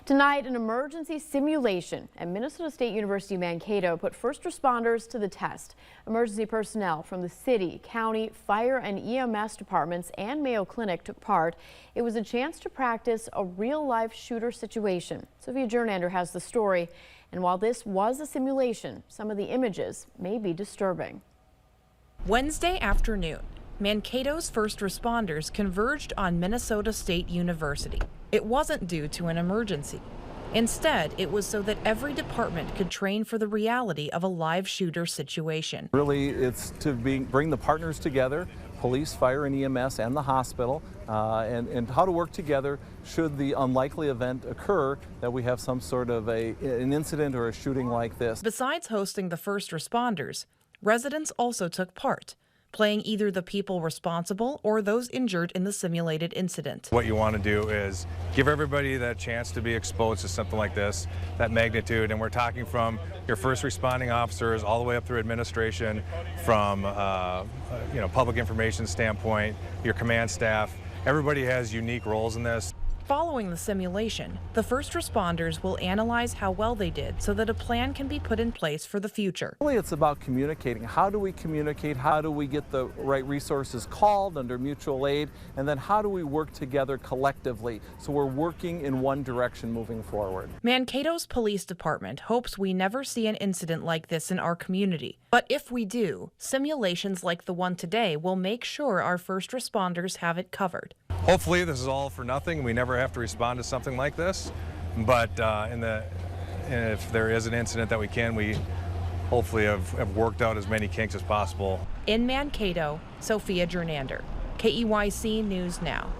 Tonight, an emergency simulation at Minnesota State University Mankato put first responders to the test. Emergency personnel from the city, county, fire and EMS departments and Mayo Clinic took part. It was a chance to practice a real-life shooter situation. Sophia Jernander has the story. And while this was a simulation, some of the images may be disturbing. Wednesday afternoon, Mankato's first responders converged on Minnesota State University. It wasn't due to an emergency. Instead, it was so that every department could train for the reality of a live shooter situation. Really, it's to bring the partners together, police, fire, and EMS, and the hospital, and how to work together should the unlikely event occur that we have some sort of an incident or a shooting like this. Besides hosting the first responders, residents also took part, playing either the people responsible or those injured in the simulated incident. What you want to do is give everybody that chance to be exposed to something like this, that magnitude, and we're talking from your first responding officers all the way up through administration, from public information standpoint, your command staff. Everybody has unique roles in this. Following the simulation, the first responders will analyze how well they did so that a plan can be put in place for the future. Really, it's about communicating. How do we communicate? How do we get the right resources called under mutual aid? And then how do we work together collectively so we're working in one direction moving forward? Mankato's police department hopes we never see an incident like this in our community. But if we do, simulations like the one today will make sure our first responders have it covered. Hopefully this is all for nothing. We never have to respond to something like this. But if there is an incident that we hopefully have worked out as many kinks as possible. In Mankato, Sophia Jernander, KEYC News Now.